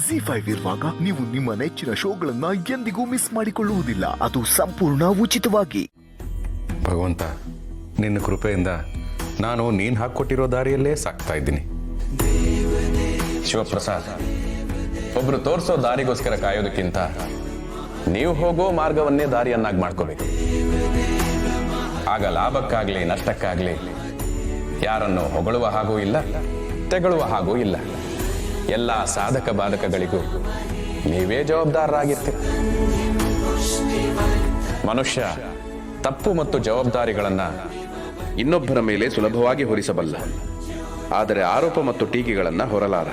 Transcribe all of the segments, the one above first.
ZEE5 ಇರುವಾಗ ನೀವು ನಿಮ್ಮ ನೆಚ್ಚಿನ ಶೋಗಳನ್ನ ಎಂದಿಗೂ ಮಿಸ್ ಮಾಡಿಕೊಳ್ಳುವುದಿಲ್ಲ. ಅದು ಸಂಪೂರ್ಣ ಉಚಿತವಾಗಿ. ಭಗವಂತ, ನಿನ್ನ ಕೃಪೆಯಿಂದ ನಾನು ನೀನು ಹಾಕ್ಕೊಟ್ಟಿರೋ ದಾರಿಯಲ್ಲೇ ಸಾಕ್ತಾ ಇದ್ದೀನಿ. ಶಿವಪ್ರಸಾದ್, ಒಬ್ರು ತೋರಿಸೋ ದಾರಿಗೋಸ್ಕರ ಕಾಯೋದಕ್ಕಿಂತ ನೀವು ಹೋಗೋ ಮಾರ್ಗವನ್ನೇ ದಾರಿಯನ್ನಾಗಿ ಮಾಡ್ಕೋಬೇಕು. ಆಗ ಲಾಭಕ್ಕಾಗ್ಲಿ ನಷ್ಟಕ್ಕಾಗ್ಲಿ ಯಾರನ್ನು ಹೊಗಳುವ ಹಾಗೂ ಇಲ್ಲ, ತೆಗಳುವ ಹಾಗೂ ಇಲ್ಲ. ಎಲ್ಲ ಸಾಧಕ ಬಾಧಕಗಳಿಗೂ ನೀವೇ ಜವಾಬ್ದಾರರಾಗಿರ್ತೀರ. ಮನುಷ್ಯ ತಪ್ಪು ಮತ್ತು ಜವಾಬ್ದಾರಿಗಳನ್ನ ಇನ್ನೊಬ್ಬರ ಮೇಲೆ ಸುಲಭವಾಗಿ ಹೊರಿಸಬಲ್ಲ, ಆದರೆ ಆರೋಪ ಮತ್ತು ಟೀಕೆಗಳನ್ನ ಹೊರಲಾರ.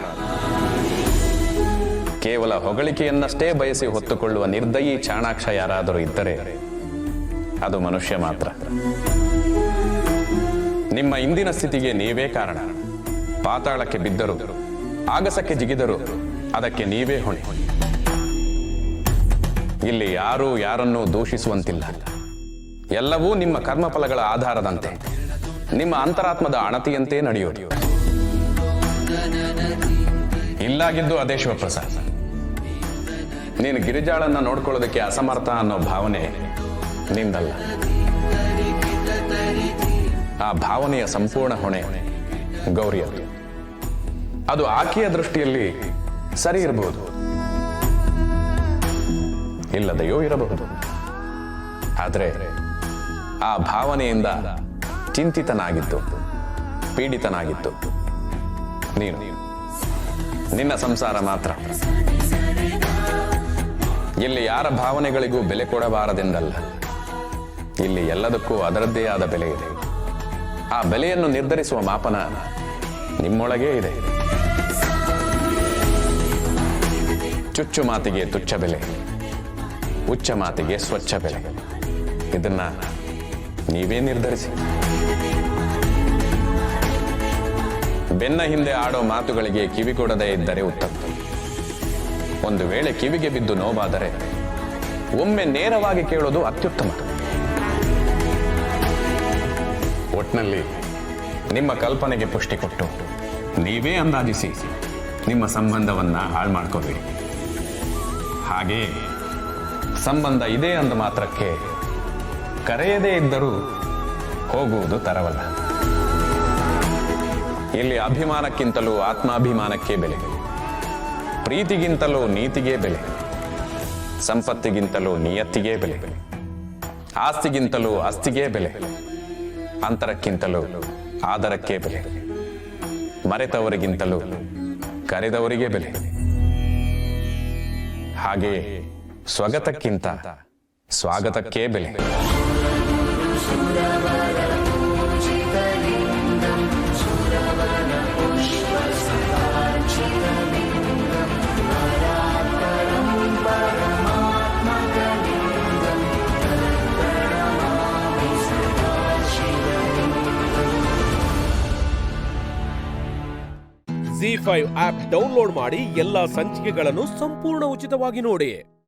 ಕೇವಲ ಹೊಗಳಿಕೆಯನ್ನಷ್ಟೇ ಬಯಸಿ ಹೊತ್ತುಕೊಳ್ಳುವ ನಿರ್ದಯಿ ಚಾಣಾಕ್ಷ ಯಾರಾದರೂ ಇದ್ದರೆ ಅದು ಮನುಷ್ಯ ಮಾತ್ರ. ನಿಮ್ಮ ಇಂದಿನ ಸ್ಥಿತಿಗೆ ನೀವೇ ಕಾರಣ. ಪಾತಾಳಕ್ಕೆ ಬಿದ್ದರು, ಆಗಸಕ್ಕೆ ಜಿಗಿದರು, ಅದಕ್ಕೆ ನೀವೇ ಹೊಣೆ. ಇಲ್ಲಿ ಯಾರೂ ಯಾರನ್ನೂ ದೂಷಿಸುವಂತಿಲ್ಲ. ಎಲ್ಲವೂ ನಿಮ್ಮ ಕರ್ಮಫಲಗಳ ಆಧಾರದಂತೆ, ನಿಮ್ಮ ಅಂತರಾತ್ಮದ ಅಣತಿಯಂತೆ ನಡೆಯೋದು. ಇಲ್ಲಾಗಿದ್ದು ಅದೇ ಶಿವಪ್ರಸಾದ್. ನೀನು ಗಿರಿಜಾಳನ್ನ ನೋಡ್ಕೊಳ್ಳೋದಕ್ಕೆ ಅಸಮರ್ಥ ಅನ್ನೋ ಭಾವನೆ ನಿಂದಲ್ಲ. ಆ ಭಾವನೆಯ ಸಂಪೂರ್ಣ ಹೊಣೆ ಗೌರಿಯದ್ದು. ಅದು ಆಕೆಯ ದೃಷ್ಟಿಯಲ್ಲಿ ಸರಿ ಇರಬಹುದು, ಇಲ್ಲದೆಯೋ ಇರಬಹುದು. ಆದರೆ ಆ ಭಾವನೆಯಿಂದ ಚಿಂತಿತನಾಗಿತ್ತು, ಪೀಡಿತನಾಗಿತ್ತು ನೀನು. ನಿನ್ನ ಸಂಸಾರ ಮಾತ್ರ. ಇಲ್ಲಿ ಯಾರ ಭಾವನೆಗಳಿಗೂ ಬೆಲೆ ಕೊಡಬಾರದೆಂದಲ್ಲ. ಇಲ್ಲಿ ಎಲ್ಲದಕ್ಕೂ ಅದರದ್ದೇ ಆದ ಬೆಲೆ ಇದೆ. ಆ ಬೆಲೆಯನ್ನು ನಿರ್ಧರಿಸುವ ಮಾಪನ ನಿಮ್ಮೊಳಗೇ ಇದೆ. ಚುಚ್ಚು ಮಾತಿಗೆ ತುಚ್ಛ ಬೆಲೆ, ಉಚ್ಚ ಮಾತಿಗೆ ಸ್ವಚ್ಛ ಬೆಲೆ. ಇದನ್ನ ನೀವೇ ನಿರ್ಧರಿಸಿ. ಬೆನ್ನ ಹಿಂದೆ ಆಡೋ ಮಾತುಗಳಿಗೆ ಕಿವಿ ಕೊಡದೇ ಇದ್ದರೆ ಉತ್ತಮ. ಒಂದು ವೇಳೆ ಕಿವಿಗೆ ಬಿದ್ದು ನೋವಾದರೆ ಒಮ್ಮೆ ನೇರವಾಗಿ ಕೇಳೋದು ಅತ್ಯುತ್ತಮ. ಒಟ್ನಲ್ಲಿ ನಿಮ್ಮ ಕಲ್ಪನೆಗೆ ಪುಷ್ಟಿ ಕೊಟ್ಟು ನೀವೇ ಅಂದಾಜಿಸಿ ನಿಮ್ಮ ಸಂಬಂಧವನ್ನ ಹಾಳು ಮಾಡ್ಕೋಬೇಡಿ. ಹಾಗೆ ಸಂಬಂಧ ಇದೆ ಅಂದ ಮಾತ್ರಕ್ಕೆ ಕರೆಯದೇ ಇದ್ದರೂ ಹೋಗುವುದು ತರವಲ್ಲ. ಇಲ್ಲಿ ಅಭಿಮಾನಕ್ಕಿಂತಲೂ ಆತ್ಮಾಭಿಮಾನಕ್ಕೆ ಬೆಲೆ, ಪ್ರೀತಿಗಿಂತಲೂ ನೀತಿಗೆ ಬೆಲೆ, ಸಂಪತ್ತಿಗಿಂತಲೂ ನಿಯತ್ತಿಗೆ ಬೆಲೆ, ಆಸ್ತಿಗಿಂತಲೂ ಆಸ್ತಿಗೆ ಬೆಲೆ, ಅಂತರಕ್ಕಿಂತಲೂ ಆದರಕ್ಕೆ ಬೆಲೆ, ಮರೆತವರಿಗಿಂತಲೂ ಕರೆದವರಿಗೆ ಬೆಲೆ. ಹಾಗೆಯೇ ಸ್ವಗತಕ್ಕಿಂತ ಸ್ವಾಗತಕ್ಕೆ ಬೆಲೆ. ZEE5 ಆಪ್ ಡೌನ್ಲೋಡ್ ಮಾಡಿ ಎಲ್ಲಾ ಸಂಚಿಕೆಗಳನ್ನು ಸಂಪೂರ್ಣ ಉಚಿತವಾಗಿ ನೋಡಿ.